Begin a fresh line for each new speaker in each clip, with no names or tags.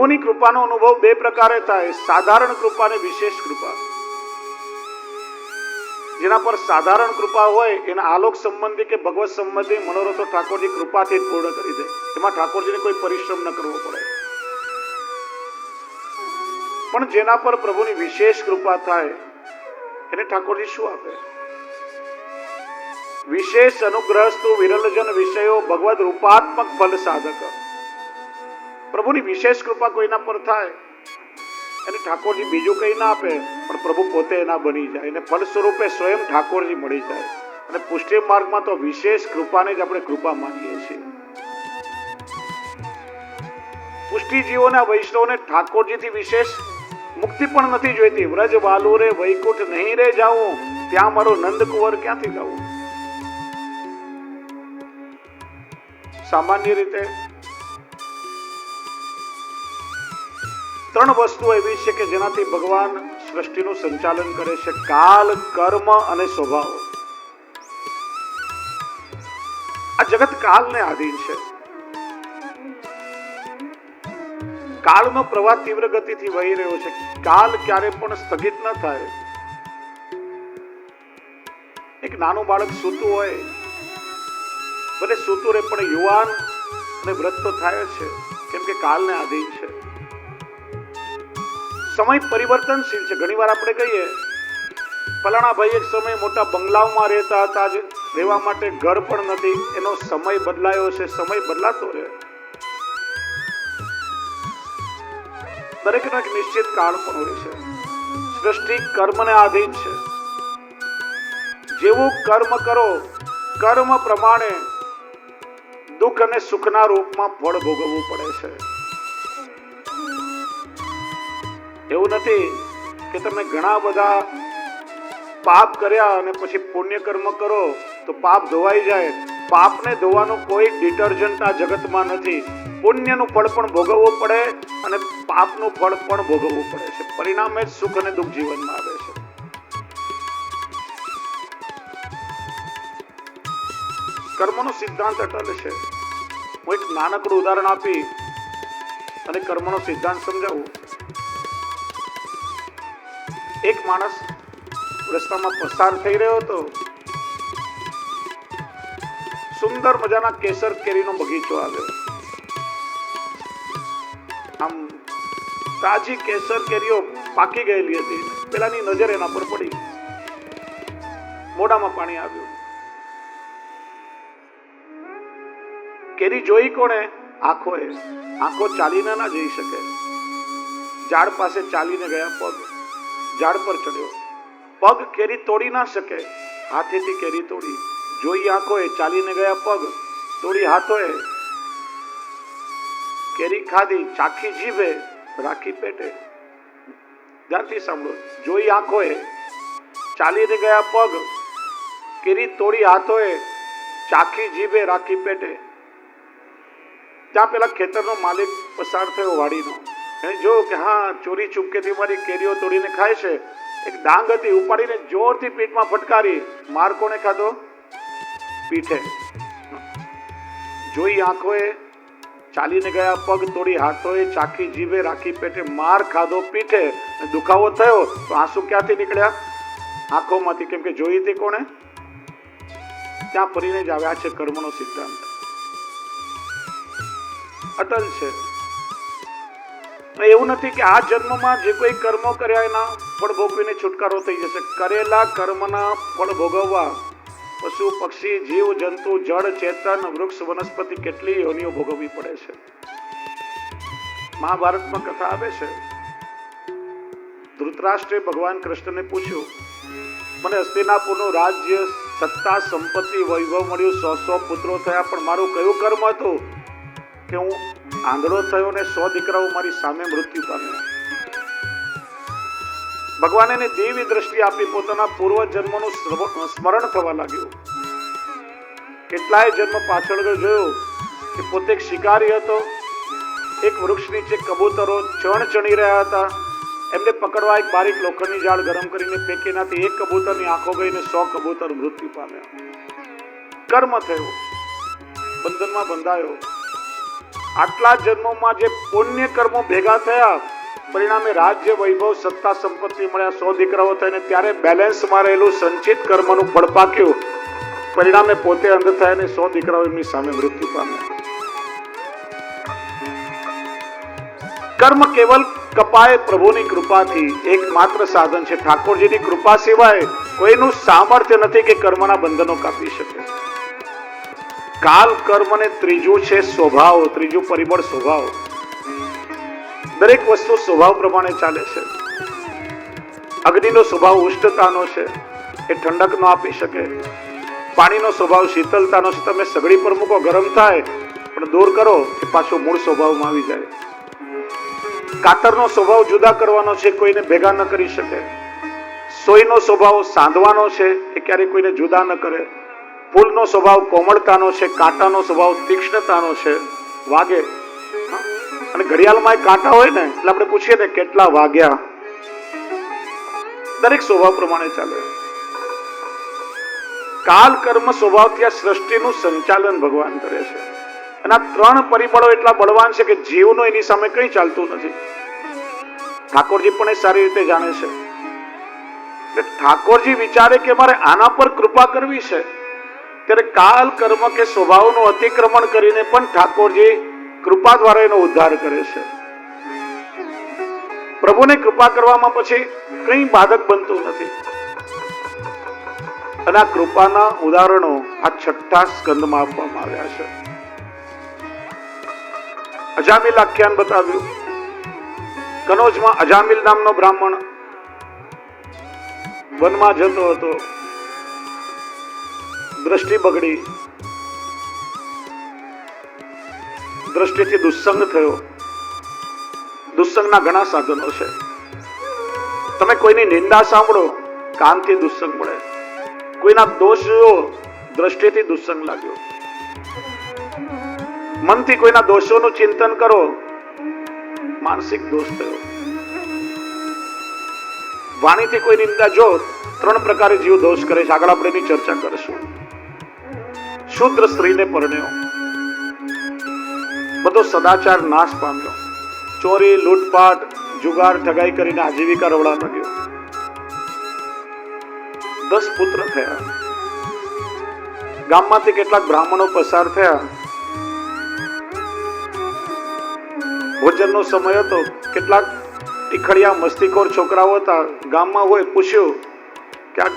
પ્રભુની કૃપાનો અનુભવ બે પ્રકારે થાય, સાધારણ કૃપા અને વિશેષ કૃપા. જેના પર સાધારણ કૃપા હોય એના આલોક સંબંધી કે ભગવત સંબંધી મનોરથો ઠાકોરજી કૃપાથી જ પૂર્ણ કરી દે. એમાં ઠાકોરજીને કોઈ પરિશ્રમ ન કરવો પડે. પણ જેના પર પ્રભુની વિશેષ કૃપા થાય એને ઠાકોરજી શું આપે? વિશેષ અનુગ્રહસ્તુ વિરલજન વિષયો ભગવદ રૂપાત્મક ફલ સાધક. પ્રભુની વિશેષ કૃપા કોઈના પર થાય એને ઠાકોરજી બીજું કઈ ના આપે, પણ પ્રભુ પોતે એના બની જાય અને ફલ સ્વરૂપે સ્વયં ઠાકોરજી મળી જાય. અને પુષ્ટિ માર્ગમાં તો વિશેષ કૃપાને જ આપણે કૃપા માનીએ છીએ. પુષ્ટિ જીવોના વૈષ્ણવને ઠાકોરજીથી વિશેષ મુક્તિ પણ નથી જોઈતી. વ્રજ વાલુ રે વૈકુંઠ નહીં રે જાઉં, ત્યાં મારો નંદ કુંવર ક્યાંથી ગાવું? સામાન્ય રીતે ત્રણ વસ્તુ એવી છે કે જેનાથી ભગવાન સૃષ્ટિનું સંચાલન કરે છે: કાલ, કર્મ અને સ્વભાવ. આ જગત કાલને આધીન છે. કાળનો પ્રવાહ તીવ્ર ગતિથી વહી રહ્યો છે. કાલ ક્યારે પણ સ્થગિત ન થાય. એક નાનું બાળક સૂતું હોય, ભલે સૂતું રહે પણ યુવાન અને વૃદ્ધ તો થાય છે, કેમ કે કાલને આધીન છે. સમય પરિવર્તનશીલ છે. ઘણી વાર આપણે કહીએ ફલાણા ભાઈ એક સમય મોટા બંગલાઓમાં રહેતા હતા, જ રહેવા માટે ઘર પણ નથી. એનો સમય બદલાયો છે. સમય બદલાતો રહે. દરેકનો એક નિશ્ચિત કાળ પણ હોય છે. સૃષ્ટિ કર્મને આધીન છે. જેવું કર્મ કરો, કર્મ પ્રમાણે દુઃખ અને સુખના રૂપમાં ફળ ભોગવવું પડે છે. એવું નથી કે તમે ઘણા બધા પાપ કર્યા અને પછી પુણ્ય કર્મ કરો તો પાપ ધોવાઈ જાય. પાપને ધોવાનું કોઈ ડિટર્જન્ટ આ જગતમાં નથી. પુણ્યનું ફળ પણ ભોગવવું પડે અને પાપનું ફળ પણ ભોગવવું પડે છે. પરિણામે જ સુખ અને દુઃખ જીવનમાં આવે છે. કર્મનો સિદ્ધાંત અટલ છે. હું એક નાનકડું ઉદાહરણ આપી અને કર્મનો સિદ્ધાંત સમજાવું. એક માણસ રસ્તામાં પસાર થઈ રહ્યો હતો. સુંદર મજાના કેસર કેરીનો બગીચો આવ્યો. આમ તાજી કેસર કેરીઓ પાકી ગયેલી હતી. પેલાની નજર એના પર પડી. મોઢામાં પાણી આવ્યું. કેરી જોઈ કોણે? આંખોએ. આંખો ચાલીને ના જઈ શકે. ઝાડ પાસે ચાલીને ગયા. પગ ઝાડ પર ચડ્યો. પગ કેરી તોડી ના શકે. હાથેથી કેરી તોડી. જોઈ આંખોએ, ચાલીને ગયા પગ, તોડી હાથોએ. કેરી ખાધી, ચાખી જીભે, રાખી પેટે. ધ્યાનથી સાંભળો. જોઈ આંખોએ, ચાલીને ગયા પગ, કેરી તોડી હાથોએ, ચાખી જીભે, રાખી પેટે. ત્યાં પેલા ખેતરનો માલિક પસાર થયો વાડીનો. એને જોયું કે હા, ચોરી ચૂપકેથી મારી કેરીઓ તોડીને ખાય છે. એક ડાંગ હતી, ઉપાડીને જોરથી પીઠમાં ફટકારી. માર કોને ખાધો? પીઠે. જોઈ આંખોએ, ચાલીને ગયા પગ, તોડી હાથોએ, ચાખી જીભે, રાખી પેટે. માર ખાધો પીઠે. દુખાવો થયો તો આંસુ ક્યાંથી નીકળ્યા? આંખોમાંથી. કેમ કે જોઈ હતી કોણે? ત્યાં ફરીને જ આવ્યા છે. કર્મનો સિદ્ધાંત અટલ છે. એવું નથી કે આ જન્મમાં જે કોઈ કર્મો કર્યા એના ફળ ભોગવીને છુટકારો થઈ જશે. કરેલા કર્મના ફળ ભોગવવા પશુ, પક્ષી, જીવ, જંતુ, જળ, ચેતન, વૃક્ષ, વનસ્પતિ કેટલી યોનિઓ ભોગવવી પડે છે. મહાભારતમાં કથા આવે છે. ધૃતરાષ્ટ્રે ભગવાન કૃષ્ણને પૂછ્યું, મને હસ્તિનાપુરનું રાજ્ય, સત્તા, સંપત્તિ, વૈભવ મળ્યું, 100 પુત્રો થયા, પણ મારું કયું કર્મ હતું કે હું આંધળો થયો ને 100 દીકરાઓ મારી સામે મૃત્યુ પામ્યા? ભગવાન એને દેવી દ્રષ્ટિ આપી. પોતાના પૂર્વ જન્મનું સ્મરણ થવા લાગ્યું. કેટલાય જન્મ પાછળ જોયું કે પોતે એક શિકારી હતો. એક વૃક્ષ નીચે કબૂતરો ચણ ચણી રહ્યા હતા. એમને પકડવા એક બારીક લોખંડની જાળ ગરમ કરીને ફેંકી નાખી. એક કબૂતરની આંખો ગઈ ને 100 કબૂતર મૃત્યુ પામ્યા. કર્મ થયું. બંધનમાં બંધાયો. આટલા જન્મોમાં જે પુણ્ય કર્મો ભેગા થયા, પરિણામે રાજ્ય, વૈભવ, સત્તા, સંપત્તિ મળ્યા, 100 દીકરાઓ થઈને ત્યારે બેલેન્સમાં રહેલું સંચિત કર્મનું ફળ પાક્યું. પરિણામે પોતે અંધ થયા અને 100 દીકરાઓ એમની સામે મૃત્યુ પામ્યા. કર્મ કેવલ કપાય પ્રભુની કૃપાથી એકમાત્ર સાધન છે. ઠાકોરજીની કૃપા સિવાય કોઈનું સામર્થ્ય નથી કે કર્મના બંધનો કાપી શકે. કાલ, કર્મ અને ત્રીજું છે સ્વભાવ, ત્રીજું પરિબળ સ્વભાવ. દરેક વસ્તુ સ્વભાવ પ્રમાણે ચાલે છે. અગ્નિનો સ્વભાવ ઉષ્ણતાનો છે, એ ઠંડક ન આપી શકે. પાણીનો સ્વભાવ શીતળતાનો છે. તમે સગડી પર મૂકો, ગરમ થાય, પણ દૂર કરો એ પાછો મૂળ સ્વભાવમાં આવી જાય. કાતરનો સ્વભાવ જુદા કરવાનો છે, કોઈને ભેગા ન કરી શકે. સોયનો સ્વભાવ સાંધવાનો છે, એ ક્યારેય કોઈને જુદા ન કરે. ફૂલનો સ્વભાવ કોમળતાનો છે, કાંટાનો સ્વભાવ તીક્ષ્ણતાનો છે, વાગે. અને ઘડિયાળમાં કાંટા હોય ને એટલે આપણે પૂછીએ ને કેટલા વાગ્યા. દરેક સ્વભાવ પ્રમાણે ચાલે. કાલ, કર્મ, સ્વભાવથી આ સૃષ્ટિનું સંચાલન ભગવાન કરે છે. અને આ 3 પરિબળો એટલા બળવાન છે કે જીવનો એની સામે કંઈ ચાલતું નથી. ઠાકોરજી પણ એ સારી રીતે જાણે છે. એટલે ઠાકોરજી વિચારે કે મારે આના પર કૃપા કરવી છે, ત્યારે કાલ, કર્મ કે સ્વભાવનું અતિક્રમણ કરીને પણ ઠાકોરજી કૃપા દ્વારા એનો ઉદ્ધાર કરે છે. પ્રભુને કૃપા કરવામાં પછી કંઈ બાધક બનતું નથી. અને આ કૃપાના ઉદાહરણો આ 6થા સ્કંદમાં આપવામાં આવ્યા છે. અજામિલ આખ્યાન બતાવ્યું. કનોજમાં અજામિલ નામનો બ્રાહ્મણ વનમાં જતો હતો. દ્રષ્ટિ બગડી, દ્રષ્ટિથી દુસ્સંગ થયો. દુસ્સંગના ઘણા સાધનો છે. તમે કોઈની નિંદા સાંભળો, કાનથી દુસ્સંગ મળે. કોઈના દોષ જોયો, દ્રષ્ટિથી દુસ્સંગ લાગ્યો. મનથી કોઈના દોષોનું ચિંતન કરો, માનસિક દોષ થયો. વાણીથી કોઈ નિંદા જો, 3 પ્રકારે જીવ દોષ કરે છે. આગળ આપણે એની ચર્ચા કરીશું. શુદ્ર સ્ત્રીને પરણ્યો, બધો સદાચાર નાશ પામ્યો. ચોરી, લૂંટપાટ, જુગાર, ઠગાઈ કરીને આજીવિકા રવડા લાગ્યો. 10 પુત્ર થયા. ગામમાંથી કેટલાક બ્રાહ્મણો પસાર થયા. ભોજનનો સમય હતો. કેટલાક ટીખળિયા મસ્તીખોર છોકરાઓ હતા, ગામમાં હોય, પૂછ્યું કે આ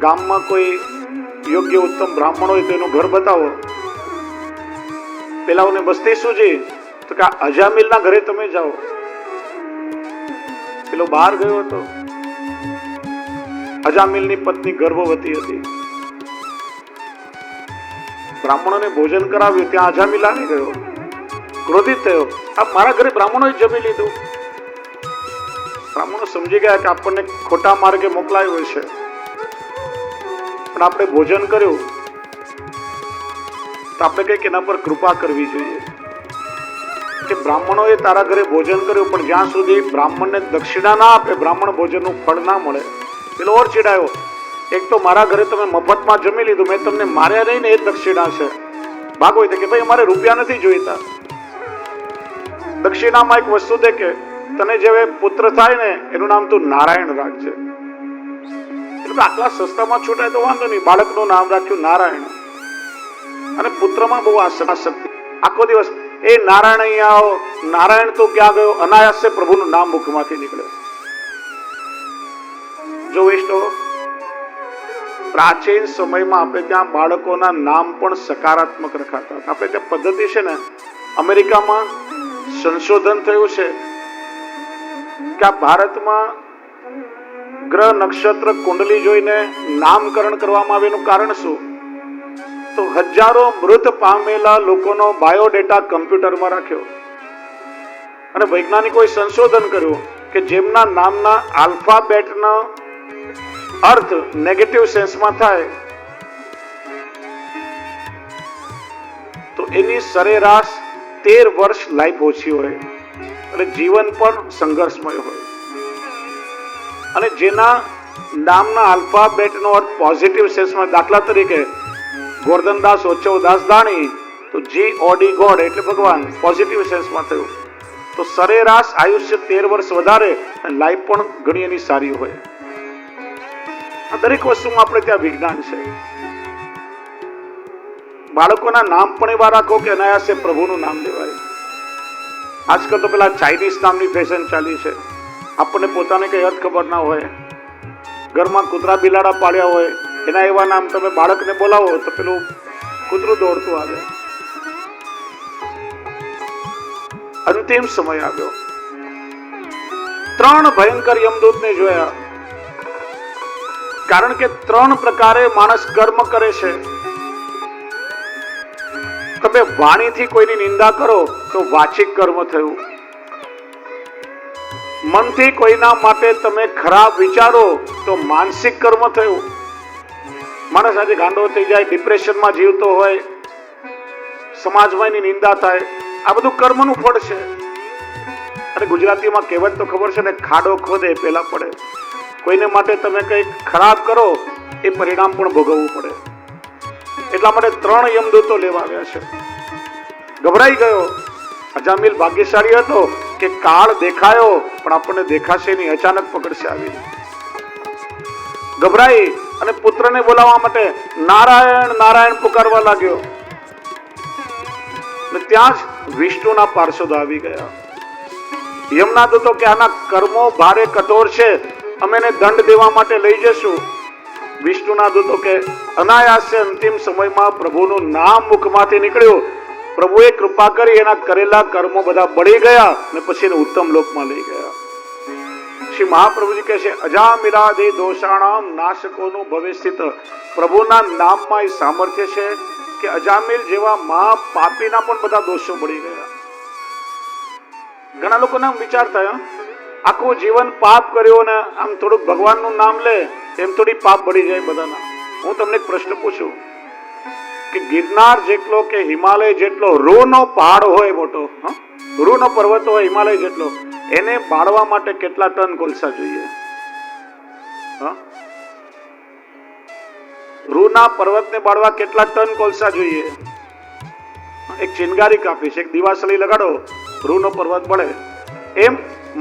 ગામમાં કોઈ યોગ્ય ઉત્તમ બ્રાહ્મણ હોય તો એનું ઘર બતાવો. પેલાઓને બસ્તી સૂજી તો કે અજામિલના ઘરે તમે જાઓ. પેલો બહાર ગયો હતો. અજામિલની પત્ની ગર્ભવતી હતી. બ્રાહ્મણોને ભોજન કરાવ્યું, ત્યાં અજામિલ આવી ગયો. ક્રોધિત થયો, આ મારા ઘરે બ્રાહ્મણોએ જમી લીધું. બ્રાહ્મણો સમજી ગયા કે આપણને ખોટા માર્ગે મોકલાયો છે, પણ આપણે ભોજન કર્યું તો આપણે કંઈક એના પર કૃપા કરવી જોઈએ. કે બ્રાહ્મણોએ તારા ઘરે ભોજન કર્યું, પણ જ્યાં સુધી બ્રાહ્મણને દક્ષિણા ના આપે, બ્રાહ્મણ ભોજનનું ફળ ના મળે. પેલો ઓર ચીડાયો, એક તો મારા ઘરે તમે મફતમાં જમી લીધું, મેં તમને માર્યા નહીં ને, એ દક્ષિણા છે. ભાગો કે ભાઈ અમારે રૂપિયા નથી જોઈતા. દક્ષિણામાં એક વસ્તુ દે કે તને જે પુત્ર થાય ને એનું નામ તું નારાયણ રાખજે. એટલે આટલા સસ્તામાં છૂટાય તો વાંધો નહીં. બાળકનું નામ રાખ્યું નારાયણ. અને પુત્રમાં બહુ આસક્તિ. આખો દિવસ એ નારાયણ અહીંયા આવો, નારાયણ તો ક્યાં ગયો, અનાયાસે પ્રભુનું નામ મુખમાંથી નીકળે. જો વૈષ્ણવ, પ્રાચીન સમયમાં આપણે ત્યાં બાળકોના નામ પણ સકારાત્મક રખાતા. આપણે ત્યાં પદ્ધતિ છે ને, અમેરિકામાં સંશોધન થયું છે કે આ ભારતમાં ગ્રહ, નક્ષત્ર, કુંડલી જોઈને નામકરણ કરવામાં આવે. એનું કારણ શું? તો હજારો મૃત પામેલા લોકોનો બાયોડેટા કમ્પ્યુટરમાં રાખ્યો અને વૈજ્ઞાનિકોએ સંશોધન કર્યું કે જેમના નામના આલ્ફાબેટનો અર્થ નેગેટિવ સેન્સમાં થાય તો એની સરેરાશ 13 વર્ષ લાઈફ ઓછી હોય અને જીવન પણ સંઘર્ષમય હોય. અને જેના નામના આલ્ફાબેટનો અર્થ પોઝિટિવ સેન્સમાં, દાખલા તરીકે ગોરધનદાસ ઓછવદાસ દાણી, તો GOD ગોડ એટલે ભગવાન પોઝિટિવ સેન્સમાં થયું. તો સરેરાશ આયુષ્ય 13 વર્ષ વધારે અને લાઈફ પણ ઘણી એની સારી હોય. આ દરેક વસ્તુમાં આપણે ત્યાં વિજ્ઞાન છે. બાળકોના નામ પણ એવા રાખો કે અનાયાસે પ્રભુનું નામ લેવાય. આજકાલ તો પેલા ચાઇનીઝ નામની ફેશન ચાલી છે. આપણને પોતાને કઈ અર્થ ખબર ના હોય, ઘરમાં કૂતરા બિલાડા પાડ્યા હોય, એના એવા નામ તમે બાળકને બોલાવો તો પેલું કૂતરું દોડતું આવે. અંતિમ સમય આવ્યો. 3 ભયંકર યમદૂતને જોયા. કારણ કે 3 પ્રકારે માણસ કર્મ કરે છે. તમે વાણીથી કોઈની નિંદા કરો તો વાચિક કર્મ થયું. મનથી કોઈના માટે તમે ખરાબ વિચારો તો માનસિક કર્મ થયું. માણસ આજે ગાંડો થઈ જાય, ડિપ્રેશનમાં જીવતો હોય, સમાજમાં એની નિંદા થાય, આ બધું કર્મનું ફળ છે. અને ગુજરાતીમાં કહેવત તો ખબર છે ને, ખાડો ખોદે પેલા પડે. કોઈને માટે તમે કંઈક ખરાબ કરો એ પરિણામ પણ ભોગવવું પડે. એટલા માટે 3 યમદૂતો લેવા આવ્યા છે. ગભરાઈ ગયો. અજામિલ ભાગ્યશાળી હતો કે કાળ દેખાયો પણ આપણને દેખાશે નહીં, અચાનક પકડશે આવી. ગભરાઈ અને પુત્રને બોલાવવા માટે નારાયણ નારાયણ પુકારવા લાગ્યો. અને ત્યાં જ વિષ્ણુના પાર્ષદ આવી ગયા. યમના દૂતો કે આના કર્મો ભારે કઠોર છે, અમે એને દંડ દેવા માટે લઈ જશું. વિષ્ણુના દૂતો કે અનાયાસે અંતિમ સમયમાં પ્રભુનું નામ મુખમાંથી નીકળ્યું. પ્રભુએ કૃપા કરી, એના કરેલા કર્મો બધા બળી ગયા અને પછી એને ઉત્તમ લોકમાં લઈ ગયા. શ્રી મહાપ્રભુજી કહે છે અજામિલાદે દોષાણામ નાશકોનું ભવે સ્થિત. પ્રભુના નામમાં એ સામર્થ્ય છે કે અજામિલ જેવા મહાપાપીના પણ બધા દોષો બળી ગયા. ઘણા લોકોના વિચાર થાય, આખું જીવન પાપ કર્યો ને આમ થોડુંક ભગવાનનું નામ લે એમ થોડી પાપ બળી જાય બધાના. હું તમને એક પ્રશ્ન પૂછું કે ગિરનાર જેટલો કે હિમાલય જેટલો રૂનો પહાડ હોય, મોટો રૂનો પર્વત હોય હિમાલય જેટલો, એને બાળવા માટે કેટલા ટન કોલસા જોઈએ? રૂના પર્વતને બાળવા કેટલા ટન કોલસા જોઈએ? એક ચિનગારી કાપી છે, એક દિવાસળી લગાડો, રૂનો પર્વત બળે. એમ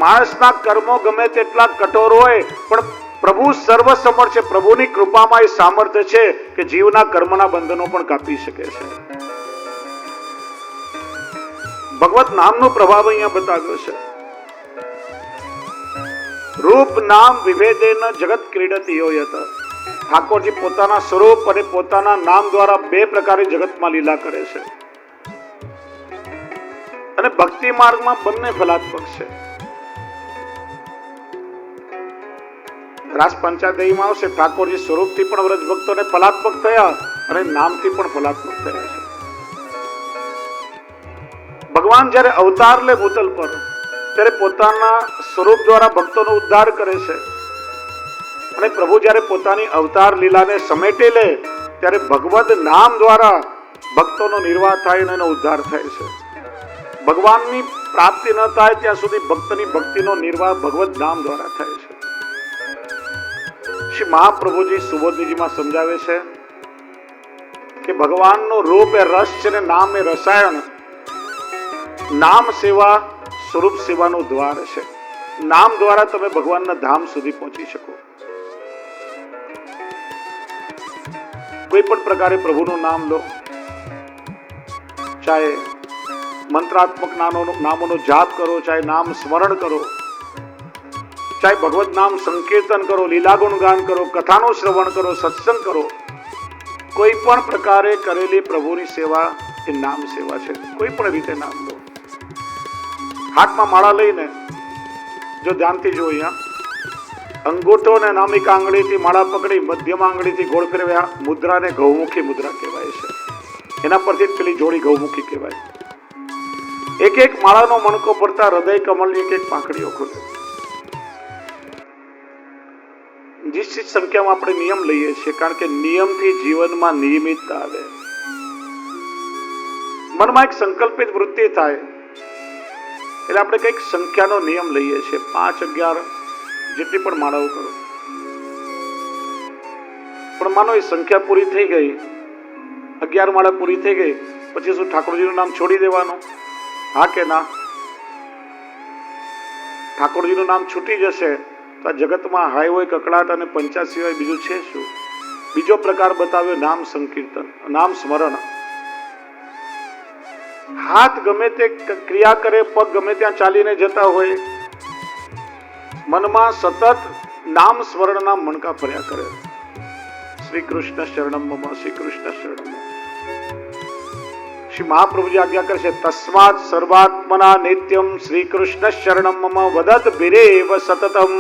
માણસના કર્મો ગમે તેટલા કઠોર હોય પણ પ્રભુ સર્વસમર્થ છે. પ્રભુની કૃપામાં એ સામર્થ્ય છે કે જીવના કર્મના બંધનો પણ કાપી શકે છે. ભગવત નામનો પ્રભાવ અહીંયા બતાવ્યો છે. રૂપ નામ વિભેદેન જગત ક્રીડતી યોયત. ઠાકોરજી પોતાના સ્વરૂપ અને પોતાના નામ દ્વારા 2 પ્રકારે જગતમાં લીલા કરે છે. અને ભક્તિ માર્ગમાં બંને ફલાત્મક છે. રાસ પંચાદેવીમાં આવશે, ઠાકોરજી સ્વરૂપથી પણ વ્રજ ભક્તોને ફલાત્મક થયા અને નામથી પણ ફલાત્મક થયા છે. ભગવાન જ્યારે અવતાર લે ભૂતલ પર ત્યારે પોતાના સ્વરૂપ દ્વારા ભક્તોનો ઉદ્ધાર કરે છે. અને પ્રભુ જ્યારે પોતાની અવતાર લીલાને સમેટી લે ત્યારે ભગવદ નામ દ્વારા ભક્તોનો નિર્વાહ થાય અને એનો ઉદ્ધાર થાય છે. ભગવાનની પ્રાપ્તિ ન થાય ત્યાં સુધી ભક્તની ભક્તિનો નિર્વાહ ભગવદ નામ દ્વારા થાય છે. શ્રી મહાપ્રભુજી સુબોધનીજીમાં સમજાવે છે કે ભગવાનનો રૂપ એ રસ છે ને નામ એ રસાયણ. નામ સેવા સ્વરૂપ સેવાનું દ્વાર છે. નામ દ્વારા તમે ભગવાનના ધામ સુધી પહોંચી શકો. કોઈ પણ પ્રકારે પ્રભુનું નામ લો, ચાહે મંત્રાત્મક નામોનો જાપ કરો, ચાહે નામ સ્મરણ કરો, ચાહે ભગવત નામ સંકીર્તન કરો, લીલા ગુણગાન કરો, કથાનું શ્રવણ કરો, સત્સંગ કરો. કોઈ પણ પ્રકારે કરેલી પ્રભુની સેવા એ નામ સેવા છે. કોઈ પણ રીતે નામ લો. હાથમાં માળા લઈને જો ધ્યાનથી જો, અહીંયા અંગૂઠો ને નામિકા આંગળીથી માળા પકડી મધ્યમ આંગળીથી ગોળ ફેરવ્યા, મુદ્રાને ગૌમુખી મુદ્રા કહેવાય છે. એના પરથી પેલી જોડી ગૌમુખી કહેવાય. એક એક માળાનો મણકો ભરતા હૃદય કમળની એક એક પાંખડીઓ ખુલે. નિશ્ચિત સંખ્યામાં આપણે નિયમ લઈએ છીએ કારણ કે નિયમથી જીવનમાં નિયમિતતા આવે. મનમાં એક સંકલ્પિત વૃત્તિ થાય એટલે આપણે કંઈક સંખ્યાનો નિયમ લઈએ છીએ. 5, 11 જેટલી પણ માળાઓ કરો. પણ માનો એ સંખ્યા પૂરી થઈ ગઈ 11 માળા પૂરી થઈ ગઈ પછી શું ઠાકોરજીનું નામ છોડી દેવાનું? હા કે ના? ઠાકોરજીનું નામ છૂટી જશે તો આ જગતમાં હાય હોય કકડાટ અને પંચા સિવાય બીજું છે શું? બીજો પ્રકાર બતાવ્યો નામ સંકીર્તન, નામ સ્મરણ. હાથ ગમે તે ક્રિયા કરે, પગ ગમે ત્યાં ચાલીને જતા હોય, મનમાં સતત નામ સ્મરણના મણકા ફર્યા કરે. શ્રી કૃષ્ણ શરણમ મમ, શ્રી કૃષ્ણ શરણમ મમ. શ્રી મહાપ્રભુજી આજ્ઞા કરશે, તસ્માત સર્વાત્મના નિત્યમ શ્રી કૃષ્ણ શરણમ મમ વદત ભીરેવ સતતમ.